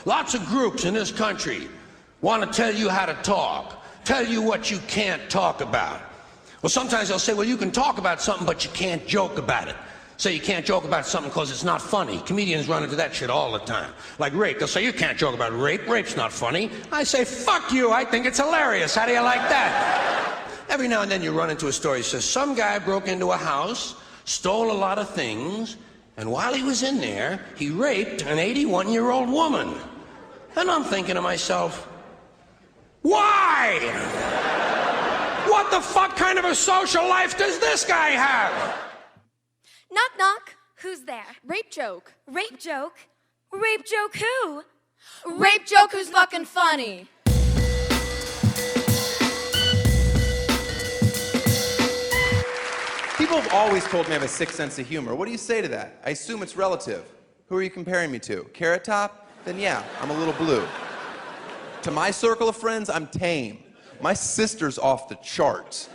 Lots of groups in this country want to tell you how to talk, tell you what you can't talk about. Well, sometimes they'll say, well, you can talk about something, but you can't joke about it. Say you can't joke about something because it's not funny. Comedians run into that shit all the time. Like rape. They'll say, you can't joke about rape. Rape's not funny. I say, fuck you. I think it's hilarious. How do you like that? Every now and then you run into a story that says some guy broke into a house, stole a lot of things, and while he was in there, he raped an 81-year-old woman. And I'm thinking to myself, why? What the fuck kind of a social life does this guy have? Knock, knock. Who's there? Rape joke. Rape joke? Rape joke who? Rape joke who's fucking funny. People have always told me I have a sick sense of humor. What do you say to that? I assume it's relative. Who are you comparing me to? Carrot Top? Then yeah, I'm a little blue. To my circle of friends, I'm tame. My sister's off the charts.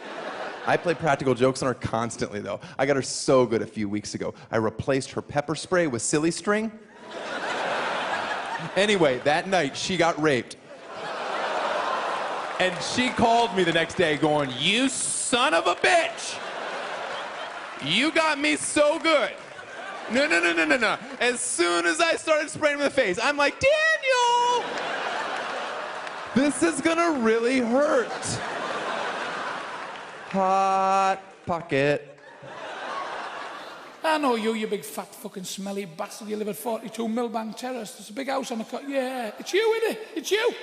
I play practical jokes on her constantly, though. I got her so good a few weeks ago. I replaced her pepper spray with silly string. Anyway, that night, she got raped. And she called me the next day going, you son of a bitch! You got me so good. No. As soon as I started spraying him in the face, I'm like, Daniel! This is gonna really hurt. Hot pocket. I know you big fat fucking smelly bastard. You live at 42 Millbank Terrace. There's a big house on the cut. Yeah, it's you, isn't it? It's you.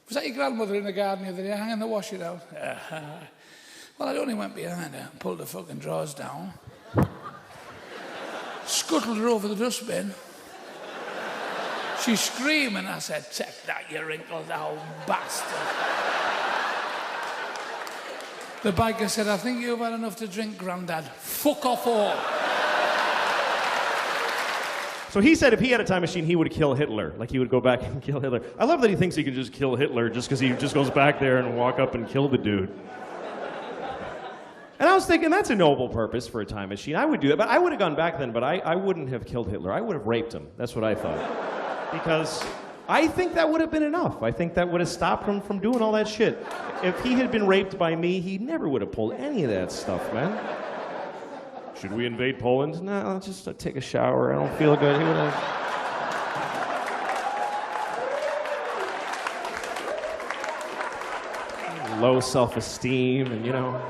Was that your grandmother in the garden the other day hanging the washer out? Well, I only went behind her and pulled the fucking drawers down. Scuttled her over the dustbin. She's screaming. I said, take that, you wrinkled old bastard. The biker said, I think you've had enough to drink, Grandad. Fuck off all. So he said if he had a time machine, he would kill Hitler. Like, he would go back and kill Hitler. I love that he thinks he can just kill Hitler just because he just goes back there and walk up and kill the dude. And I was thinking, that's a noble purpose for a time machine. I would do that, but I would have gone back then, but I wouldn't have killed Hitler. I would have raped him. That's what I thought. Because I think that would have been enough. I think that would have stopped him from doing all that shit. If he had been raped by me, he never would have pulled any of that stuff, man. Should we invade Poland? No, I'll just take a shower. I don't feel good. He would have... Low self-esteem and, you know...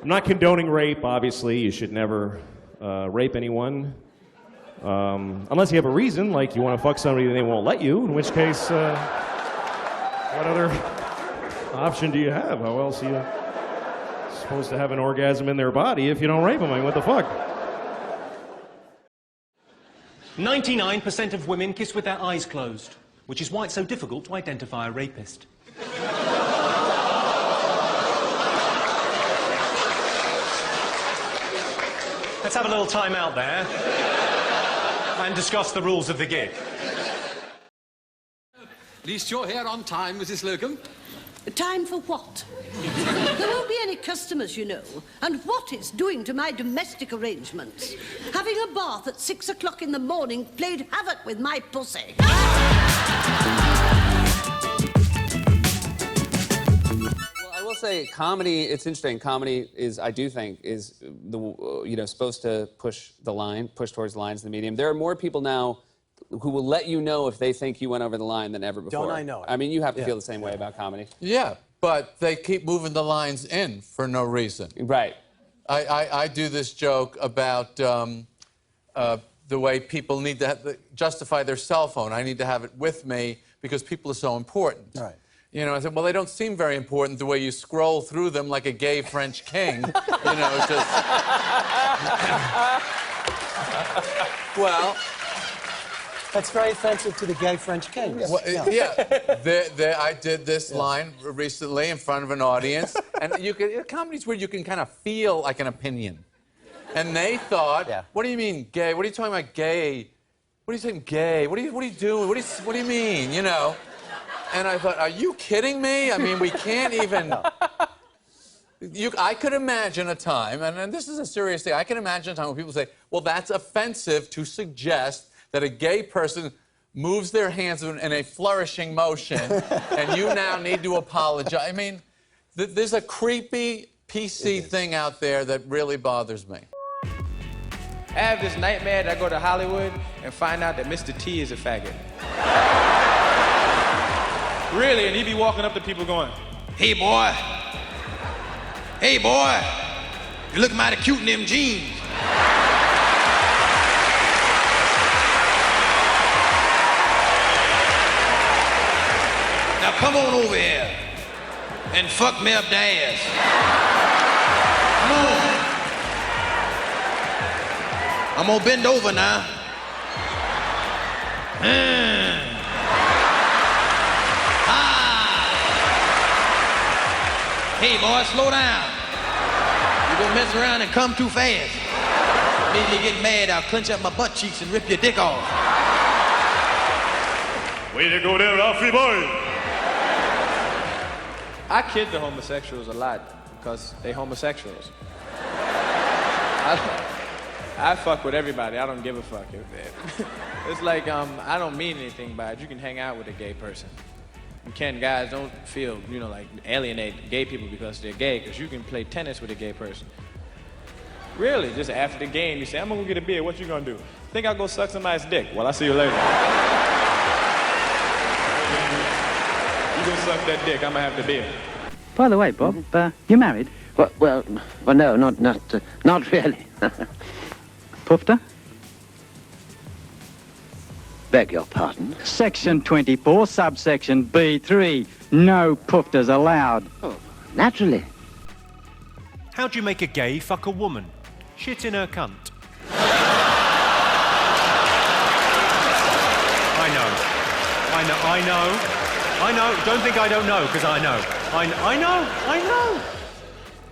I'm not condoning rape, obviously. You should never rape anyone. Unless you have a reason, like you want to fuck somebody and they won't let you, in which case, what other option do you have? How else are you supposed to have an orgasm in their body if you don't rape them? I mean, what the fuck? 99% of women kiss with their eyes closed, which is why it's so difficult to identify a rapist. Let's have a little time out there and discuss the rules of the gig. At least you're here on time, Mrs. Slocum. Time for what? There won't be any customers, you know. And what it's doing to my domestic arrangements. Having a bath at 6 o'clock in the morning played havoc with my pussy. I will say, comedy, it's interesting. Comedy is, I do think, is supposed to push towards the lines of the medium. There are more people now who will let you know if they think you went over the line than ever before. Don't I know it? I mean, you have to feel the same way about comedy. Yeah, but they keep moving the lines in for no reason. Right. I do this joke about the way people need to justify their cell phone. I need to have it with me because people are so important. Right. You know, I said, well, they don't seem very important the way you scroll through them like a gay French king. You know, just... Well... That's very offensive to the gay French king. Well, yeah. I did this line recently in front of an audience, and comedy's where you can kind of feel like an opinion. And they thought, what do you mean gay? What are you talking about gay? What are you saying gay? What are you doing? What do you mean, you know? And I thought, are you kidding me? I mean, we can't even... I could imagine a time, and this is a serious thing, I can imagine a time when people say, well, that's offensive to suggest that a gay person moves their hands in a flourishing motion, and you now need to apologize. I mean, there's a creepy PC thing out there that really bothers me. I have this nightmare that I go to Hollywood and find out that Mr. T is a faggot. Really, and he be walking up to people going, Hey, boy. Hey, boy. You look mighty cute in them jeans. Now come on over here and fuck me up the ass. Come on. I'm gonna bend over now. Hey, boy, slow down. You're gonna mess around and come too fast. Maybe you get mad, I'll clench up my butt cheeks and rip your dick off. Way to go there, Alfie boy. I kid the homosexuals a lot because they homosexuals. I fuck with everybody. I don't give a fuck. It's like, I don't mean anything by it. You can hang out with a gay person. You can, guys, don't feel, like alienate gay people because they're gay, because you can play tennis with a gay person. Really, just after the game, you say, I'm gonna go get a beer, what you gonna do? Think I'll go suck somebody's dick? Well, I'll see you later. You go suck that dick, I'm gonna have the beer. By the way, Bob, you married? Well, no, not really. Puffed her? Beg your pardon? Section 24, subsection B3. No pufters allowed. Oh, naturally. How do you make a gay fuck a woman? Shit in her cunt. I know. Don't think I don't know, because I know. I know.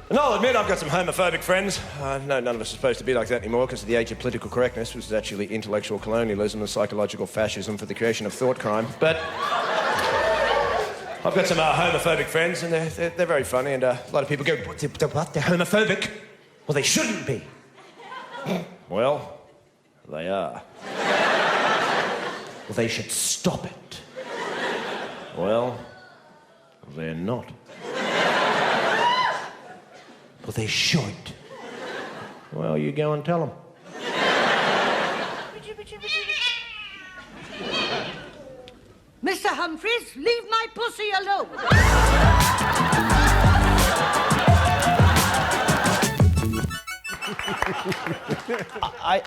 And I'll admit I've got some homophobic friends. No, none of us are supposed to be like that anymore because of the age of political correctness, which is actually intellectual colonialism and psychological fascism for the creation of thought crime. But I've got some homophobic friends, and they're very funny, and a lot of people go, what? They're homophobic? Well, they shouldn't be. Well, they are. Well, they should stop it. Well, they're not. Well, they should. Well, you go and tell them. Mr. Humphries, leave my pussy alone.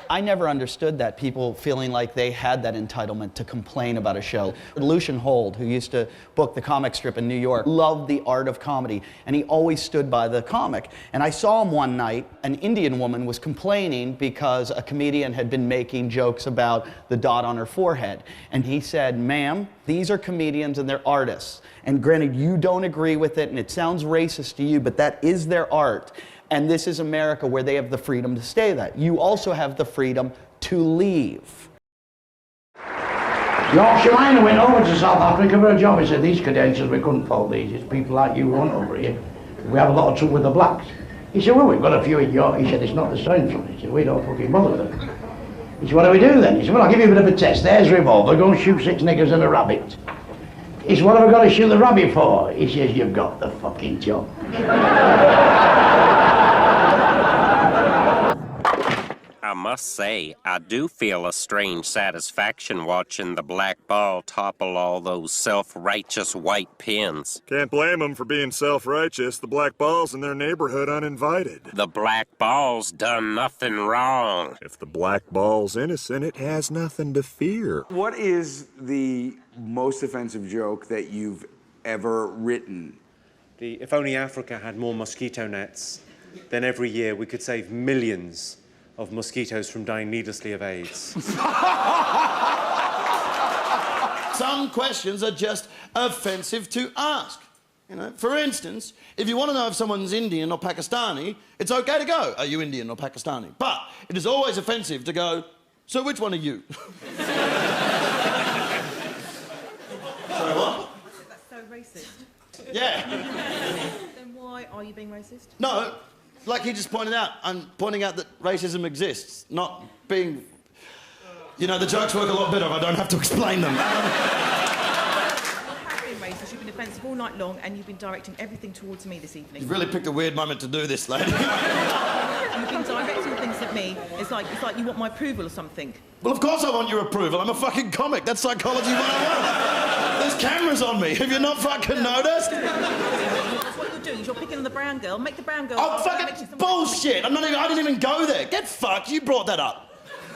I never understood that, people feeling like they had that entitlement to complain about a show. Lucian Hold, who used to book the comic strip in New York, loved the art of comedy, and he always stood by the comic. And I saw him one night, an Indian woman was complaining because a comedian had been making jokes about the dot on her forehead. And he said, ma'am, these are comedians and they're artists. And granted, you don't agree with it, and it sounds racist to you, but that is their art. And this is America, where they have the freedom to say that. You also have the freedom to leave. Yorkshire Miner went over to South Africa for a job. He said, these credentials, we couldn't fold these. It's people like you who want over here. We have a lot of trouble with the blacks. He said, well, we've got a few in York. He said, it's not the same from it. He said, we don't fucking bother with them. He said, what do we do then? He said, well, I'll give you a bit of a test. There's a revolver. Go and shoot 6 niggers and a rabbit. He said, what have I got to shoot the rabbit for? He says, you've got the fucking job. I must say, I do feel a strange satisfaction watching the black ball topple all those self-righteous white pins. Can't blame them for being self-righteous. The black ball's in their neighborhood uninvited. The black ball's done nothing wrong. If the black ball's innocent, it has nothing to fear. What is the most offensive joke that you've ever written? If only Africa had more mosquito nets, then every year we could save millions of mosquitoes from dying needlessly of AIDS. Some questions are just offensive to ask. For instance, if you want to know if someone's Indian or Pakistani, it's okay to go, are you Indian or Pakistani? But it is always offensive to go, so which one are you? Sorry, what? That's so racist. Yeah. Then why are you being racist? No, like he just pointed out, I'm pointing out that racism exists, not being... You know, the jokes work a lot better if I don't have to explain them. You have been racist, you've been offensive all night long, and you've been directing everything towards me this evening. You've really picked a weird moment to do this, lady. You've been directing things at me. It's like you want my approval or something. Well, of course I want your approval. I'm a fucking comic. That's psychology 101. There's cameras on me. Have you not fucking noticed? That's what you're doing, is you're picking on the brown girl. Make the brown girl... Oh, fucking bullshit. I didn't even go there. Get fucked. You brought that up.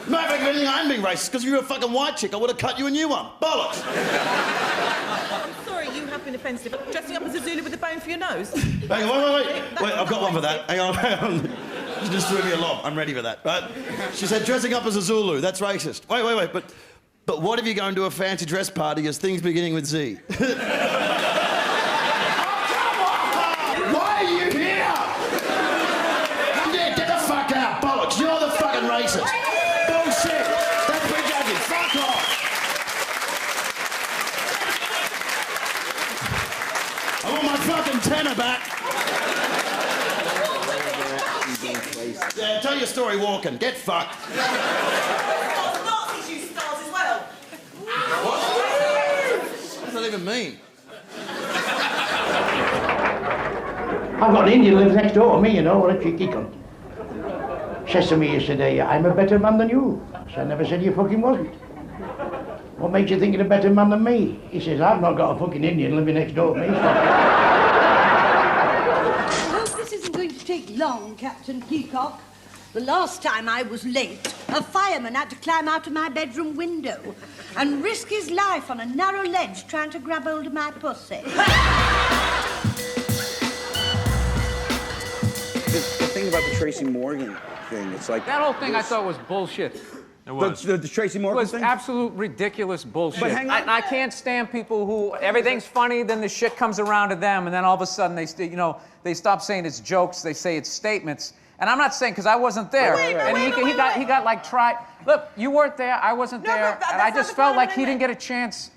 No, if anything, I'm being racist, because you're a fucking white chick. I would have cut you a new one. Bollocks. I'm sorry, you have been offensive. Dressing up as a Zulu with a bone for your nose. Hang on, wait, I've got one for that. Hang on. She just threw me a lob. I'm ready for that. Right? She said dressing up as a Zulu. That's racist. Wait. But what if you're going to a fancy dress party as things beginning with Z? Oh, come on! Why are you here? Yeah, get the fuck out, bollocks. You're the fucking racist. Bullshit. That's prejudging. Fuck off. I want my fucking tenner back. Yeah, tell your story walking. Get fucked. Nazis use stars as well. What does that even mean? I've got an Indian who lives next door to me, you know, what a cheeky cunt. Says to me yesterday, I'm a better man than you. So I never said you fucking wasn't. What makes you think you're a better man than me? He says, I've not got a fucking Indian living next door to me. I hope this isn't going to take long, Captain Peacock. The last time I was late, a fireman had to climb out of my bedroom window and risk his life on a narrow ledge trying to grab hold of my pussy. The thing about the Tracy Morgan thing, it's like... That whole thing I thought was bullshit. It was. The Tracy Morgan was thing? absolute ridiculous bullshit. But hang on. I can't stand people who everything's funny, then the shit comes around to them, and then all of a sudden they stop saying it's jokes, they say it's statements. And I'm not saying because I wasn't there, he got like tried. Look, you weren't there, I wasn't there, and I just felt like he didn't get a chance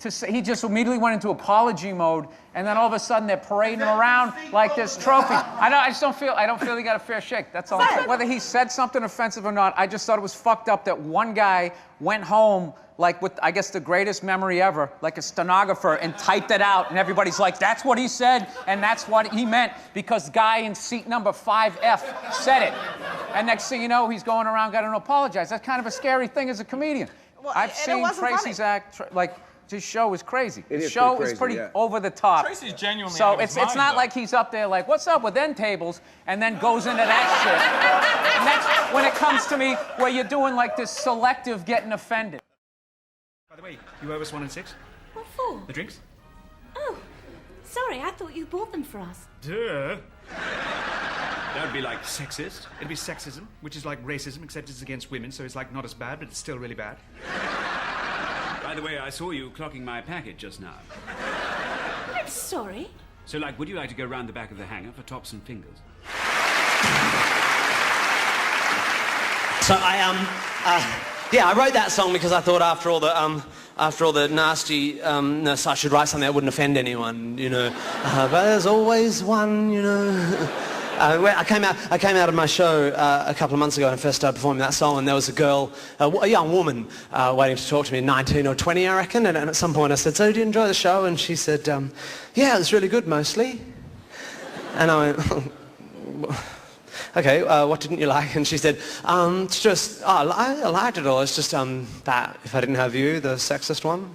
to say. He just immediately went into apology mode, and then all of a sudden they're parading him around like this trophy. I don't feel he got a fair shake. That's all. Whether he said something offensive or not, I just thought it was fucked up that one guy went home like with, I guess, the greatest memory ever, like a stenographer, and typed it out, and everybody's like, that's what he said, and that's what he meant, because guy in seat number 5F said it. And next thing you know, he's going around got to apologize. That's kind of a scary thing as a comedian. Well, I've seen Tracy's act, his show is crazy. His show is pretty over the top. Tracy's genuinely So out of his it's mind, not though. like he's up there like, what's up with end tables, and then goes into that shit. And that's when it comes to me, where you're doing like this selective getting offended. By the way, you owe us 1 and 6? What for? The drinks? Oh, sorry, I thought you bought them for us. Duh. That would be like sexist. It'd be sexism, which is like racism, except it's against women, so it's like not as bad, but it's still really bad. By the way, I saw you clocking my packet just now. I'm sorry. So, like, would you like to go round the back of the hangar for tops and fingers? So I wrote that song because I thought after all the nastiness, I should write something that wouldn't offend anyone, you know. But there's always one, you know. I came out of my show a couple of months ago and first started performing that song, and there was a girl, a young woman, waiting to talk to me, 19 or 20, I reckon. And at some point I said, "So, did you enjoy the show?" And she said, "Yeah, it was really good, mostly." And I went, "Okay, what didn't you like?" And she said, "It's just, I liked it all. It's just that if I didn't have you, the sexist one,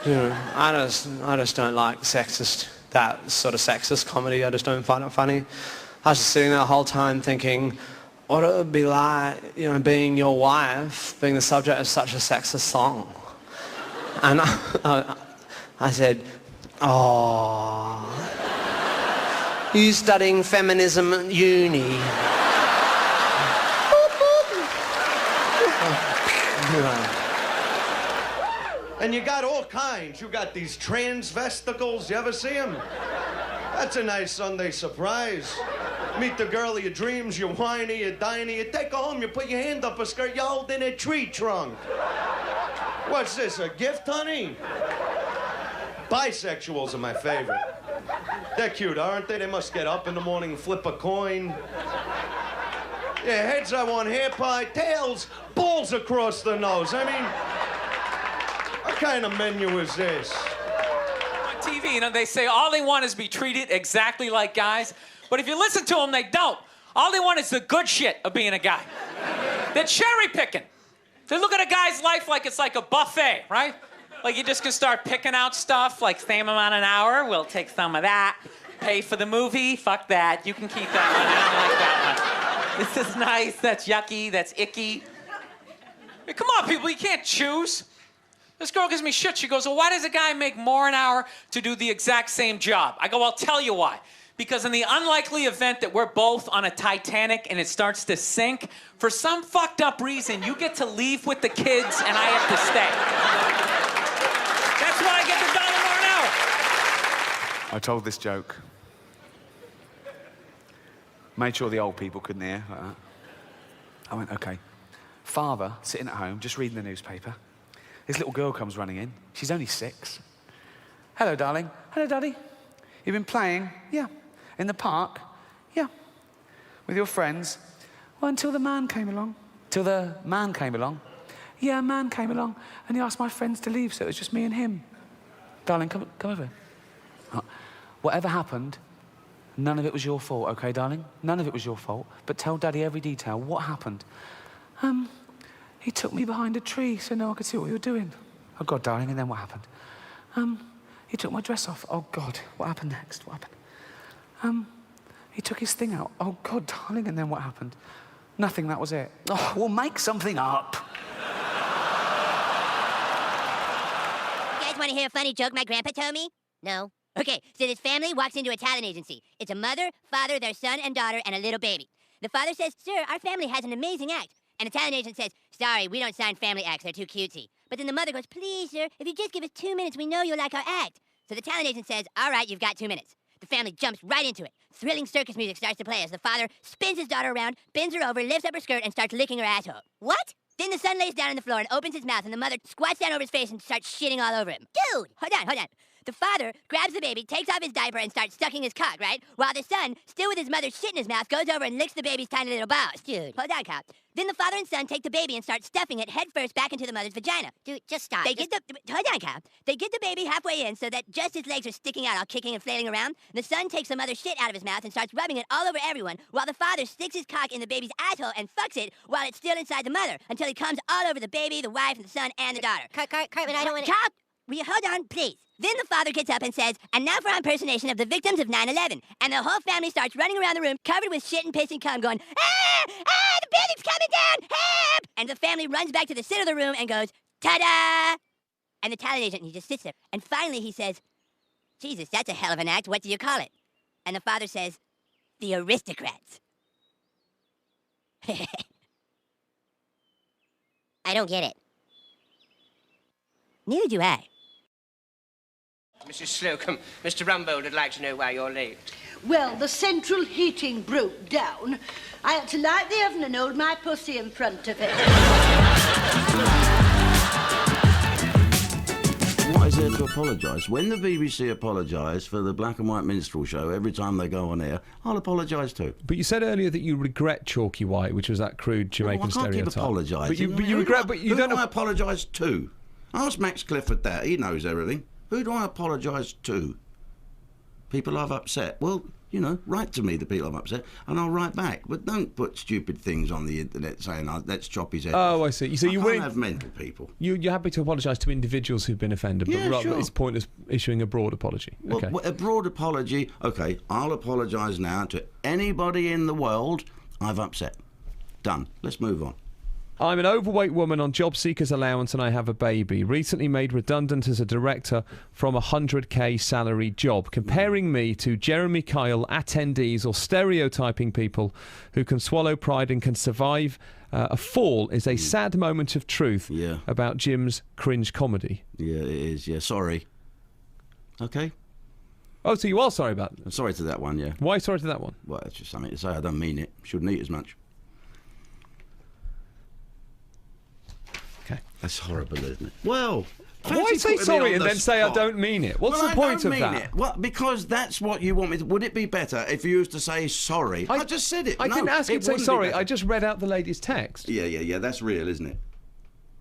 you know, I just don't like that sort of sexist comedy. I just don't find it funny." I was just sitting there the whole time thinking, what it would be like, you know, being your wife, being the subject of such a sexist song. And I said, "Oh, you studying feminism at uni?" And you got all kinds. You got these transvesticles. You ever see them? That's a nice Sunday surprise. Meet the girl of your dreams, you're whiny, you're diny, you take her home, you put your hand up her skirt, you hold in a tree trunk. What's this, a gift, honey? Bisexuals are my favorite. They're cute, aren't they? They must get up in the morning and flip a coin. Yeah, heads I want hair pie, tails, balls across the nose. I mean, what kind of menu is this? On TV, you know, they say all they want is to be treated exactly like guys, but if you listen to them, they don't. All they want is the good shit of being a guy. They're cherry picking. They look at a guy's life like it's like a buffet, right? Like you just can start picking out stuff, like same amount an hour, we'll take some of that. Pay for the movie, fuck that. You can keep that one, I don't like that one. This is nice, that's yucky, that's icky. Hey, come on, people, you can't choose. This girl gives me shit. She goes, well, why does a guy make more an hour to do the exact same job? I go, well, I'll tell you why. Because in the unlikely event that we're both on a Titanic and it starts to sink, for some fucked up reason, you get to leave with the kids and I have to stay. That's why I get the $1 more an hour. I told this joke. Made sure the old people couldn't hear like that. I went, okay. Father, sitting at home, just reading the newspaper. This little girl comes running in. She's only 6. Hello, darling. Hello, Daddy. You've been playing? Yeah. In the park? Yeah. With your friends? Well, until the man came along. Till the man came along? Yeah, a man came along, and he asked my friends to leave, so it was just me and him. Darling, come over. Whatever happened, none of it was your fault, okay, darling? None of it was your fault, but tell Daddy every detail. What happened? He took me behind a tree so no one could see what we were doing. Oh, God, darling, and then what happened? He took my dress off. Oh, God, what happened next? What happened? He took his thing out. Oh, God, darling, and then what happened? Nothing, that was it. Oh, well, make something up. You guys want to hear a funny joke my grandpa told me? No? Okay, so this family walks into a talent agency. It's a mother, father, their son and daughter, and a little baby. The father says, sir, our family has an amazing act. And the talent agent says, sorry, we don't sign family acts, they're too cutesy. But then the mother goes, please, sir, if you just give us 2 minutes, we know you'll like our act. So the talent agent says, all right, you've got 2 minutes. The family jumps right into it. Thrilling circus music starts to play as the father spins his daughter around, bends her over, lifts up her skirt, and starts licking her asshole. What? Then the son lays down on the floor and opens his mouth, and the mother squats down over his face and starts shitting all over him. Dude! Hold on. The father grabs the baby, takes off his diaper, and starts sucking his cock, right? While the son, still with his mother's shit in his mouth, goes over and licks the baby's tiny little balls. Dude. Hold on, cop. Then the father and son take the baby and start stuffing it head first back into the mother's vagina. Dude, just stop. Hold on, cop. They get the baby halfway in so that just his legs are sticking out, all kicking and flailing around. The son takes the mother's shit out of his mouth and starts rubbing it all over everyone, while the father sticks his cock in the baby's asshole and fucks it while it's still inside the mother, until he comes all over the baby, the wife, and the son, and the daughter. Cartman, I don't want to... Cop! Will you hold on, please? Then the father gets up and says, and now for our impersonation of the victims of 9/11. And the whole family starts running around the room, covered with shit and piss and cum, going, the building's coming down, help! And the family runs back to the center of the room and goes, ta-da! And the talent agent, he just sits there. And finally he says, Jesus, that's a hell of an act. What do you call it? And the father says, the Aristocrats. I don't get it. Neither do I. Mrs. Slocum, Mr. Rumbold would like to know why you're late. Well, the central heating broke down. I had to light the oven and hold my pussy in front of it. What is there to apologise? When the BBC apologise for the black and white minstrel show every time they go on air, I'll apologise too. But you said earlier that you regret Chalky White, which was that crude Jamaican stereotype. I can't keep apologising. But you regret, but you don't know. Who do I apologise to? Ask Max Clifford that. He knows everything. Who do I apologise to? People I've upset. Well, you know, write to me the people I've upset, and I'll write back. But don't put stupid things on the internet saying, let's chop his head off. Oh, I see. So you can't have mental people. You're happy to apologise to individuals who've been offended, Yeah, but sure. it's pointless issuing a broad apology. Okay. Well, a broad apology. Okay, I'll apologise now to anybody in the world I've upset. Done. Let's move on. I'm an overweight woman on job seekers allowance and I have a baby. Recently made redundant as a director from a 100k salary job. Comparing me to Jeremy Kyle attendees or stereotyping people who can swallow pride and can survive a fall is a sad moment of truth about Jim's cringe comedy. Yeah, it is. Yeah, sorry. Okay. Oh, so you are sorry about it? I'm sorry to that one, yeah. Why sorry to that one? Well, it's just something to say. I don't mean it. Shouldn't eat as much. Okay. That's horrible, isn't it? Well, Why say sorry and then say I don't mean it? What's the point of that? Well, because that's what you want me to... Would it be better if you used to say sorry? I just said it. I didn't ask you to say sorry. I I just read out the lady's text. Yeah. That's real, isn't it?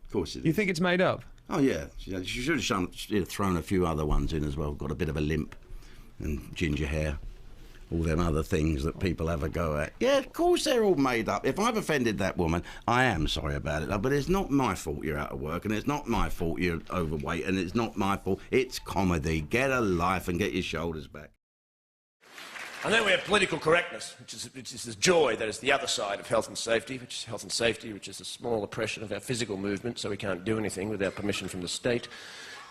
Of course it is. You think it's made up? Oh, yeah. She should have thrown a few other ones in as well. Got a bit of a limp and ginger hair. All them other things that people have a go at. Yeah, of course they're all made up. If I've offended that woman, I am sorry about it. But it's not my fault you're out of work, and it's not my fault you're overweight, and it's not my fault. It's comedy. Get a life and get your shoulders back. And then we have political correctness, which is the joy that is the other side of health and safety, which is a small oppression of our physical movement, so we can't do anything without permission from the state.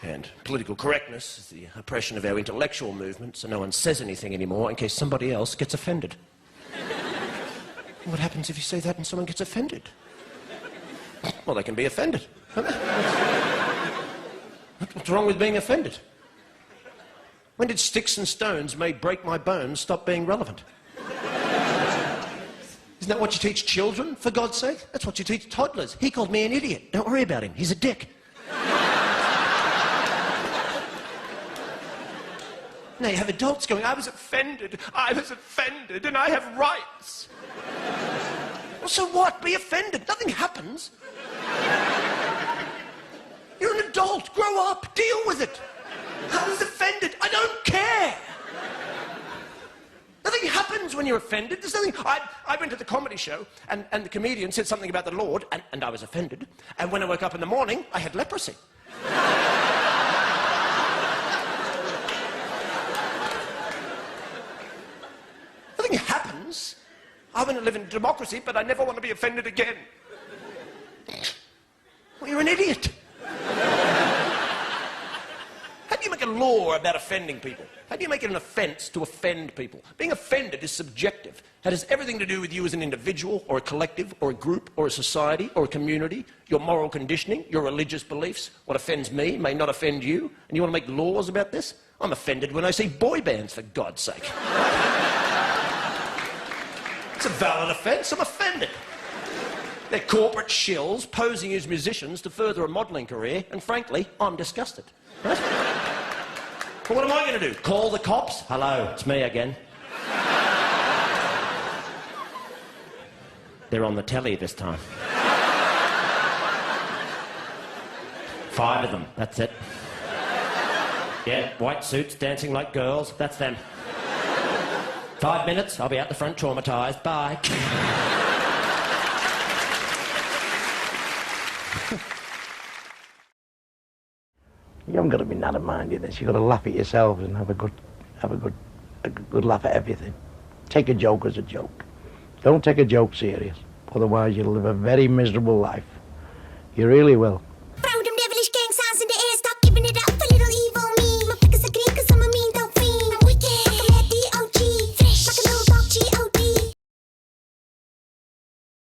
And political correctness is the oppression of our intellectual movement, so no one says anything anymore in case somebody else gets offended. What happens if you say that and someone gets offended? Well, they can be offended. What's wrong with being offended? When did sticks and stones may break my bones stop being relevant? Isn't that what you teach children, for God's sake? That's what you teach toddlers. He called me an idiot. Don't worry about him. He's a dick. Now you have adults going, I was offended, and I have rights. Well, so what? Be offended. Nothing happens. You're an adult. Grow up. Deal with it. I was offended. I don't care. Nothing happens when you're offended. There's nothing. I went to the comedy show, and the comedian said something about the Lord, and I was offended. And when I woke up in the morning, I had leprosy. Nothing happens. I want to live in democracy, but I never want to be offended again. Well, you're an idiot. How do you make a law about offending people? How do you make it an offence to offend people? Being offended is subjective. It has everything to do with you as an individual, or a collective, or a group, or a society, or a community, your moral conditioning, your religious beliefs. What offends me may not offend you, and you want to make laws about this? I'm offended when I see boy bands, for God's sake. It's a valid offence. I'm offended. They're corporate shills posing as musicians to further a modelling career, and frankly, I'm disgusted. Right? But what am I going to do? Call the cops? Hello, it's me again. They're on the telly this time. 5 of them, that's it. Yeah, white suits dancing like girls, that's them. 5 minutes, I'll be out the front traumatised. Bye. You haven't got to be narrow-minded. You've got to laugh at yourself and have a good laugh at everything. Take a joke as a joke. Don't take a joke serious. Otherwise, you'll live a very miserable life. You really will.